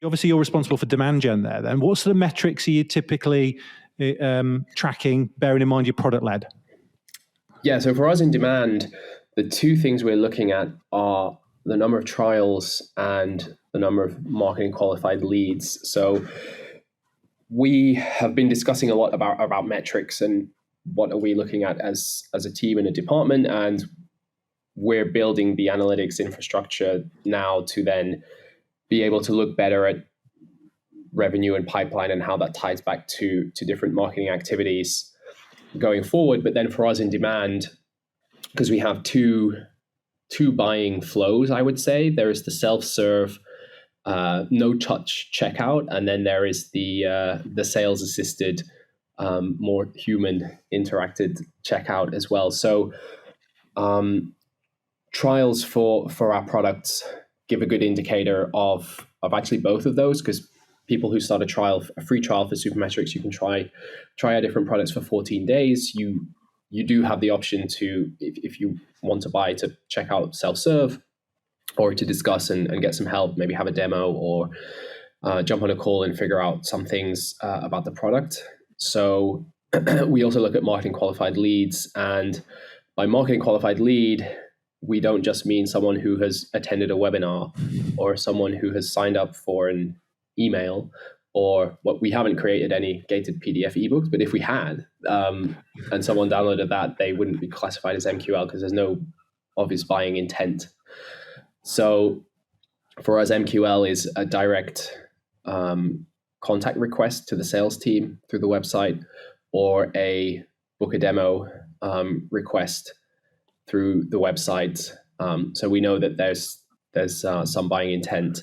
Obviously, you're responsible for demand gen there. Then, what sort of metrics are you typically tracking, bearing in mind you're product led? Yeah, so for us in demand, the two things we're looking at are the number of trials and the number of marketing qualified leads. So we have been discussing a lot about metrics and what are we looking at as a team in a department, and we're building the analytics infrastructure now to then be able to look better at revenue and pipeline and how that ties back to different marketing activities going forward. But then for us in demand, because we have two buying flows, I would say there is the self-serve no touch checkout, and then there is the sales assisted more human interacted checkout as well. So trials for our products give a good indicator of actually both of those, because people who start a free trial for Supermetrics, you can try our different products for 14 days. You do have the option to, if you want to buy, to check out self-serve or to discuss and get some help, maybe have a demo or jump on a call and figure out some things about the product. So we also look at marketing qualified leads, and by marketing qualified lead, we don't just mean someone who has attended a webinar or someone who has signed up for an email, or what we haven't created any gated PDF ebooks, but if we had, and someone downloaded that, they wouldn't be classified as MQL because there's no obvious buying intent. So for us, MQL is a direct contact request to the sales team through the website, or a book a demo request through the website. So we know that there's some buying intent.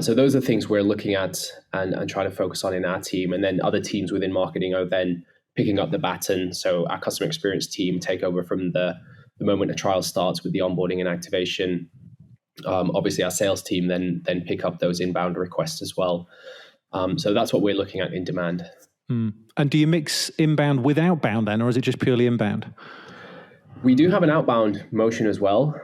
So those are things we're looking at and trying to focus on in our team. And then other teams within marketing are then picking up the baton. So our customer experience team take over from the moment a trial starts with the onboarding and activation. Obviously, our sales team then pick up those inbound requests as well. So that's what we're looking at in demand. And do you mix inbound with outbound then, or is it just purely inbound? We do have an outbound motion as well.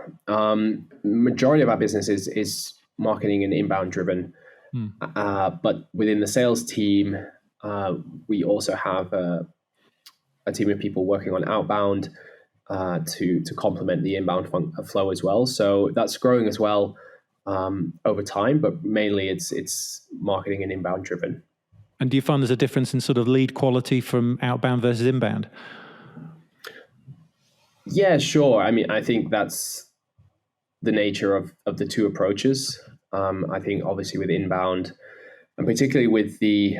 Majority of our business is marketing and inbound driven. But within the sales team, we also have a team of people working on outbound to complement the inbound flow as well. So that's growing as well over time, but mainly it's marketing and inbound driven. And do you find there's a difference in sort of lead quality from outbound versus inbound? Yeah, sure. I mean, I think that's the nature of the two approaches. I think obviously with inbound, and particularly with the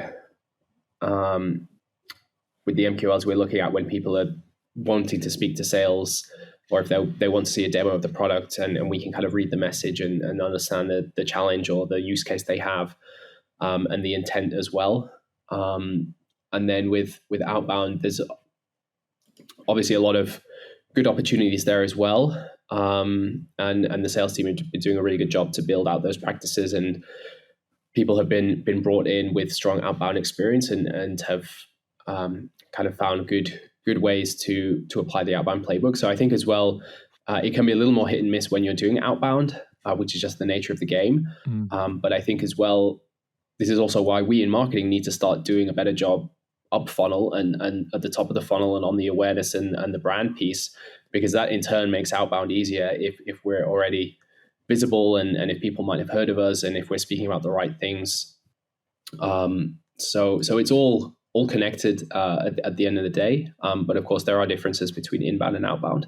MQLs we're looking at, when people are wanting to speak to sales, or if they want to see a demo of the product, and we can kind of read the message and understand the challenge or the use case they have, and the intent as well. And then with outbound, there's obviously a lot of good opportunities there as well. And the sales team have been doing a really good job to build out those practices, and people have been brought in with strong outbound experience and have kind of found good ways to apply the outbound playbook. So I think as well, it can be a little more hit and miss when you're doing outbound, which is just the nature of the game. But I think as well, this is also why we in marketing need to start doing a better job up funnel and at the top of the funnel and on the awareness and the brand piece, because that in turn makes outbound easier if we're already visible and if people might have heard of us and if we're speaking about the right things. So it's all connected at the end of the day. But of course, there are differences between inbound and outbound.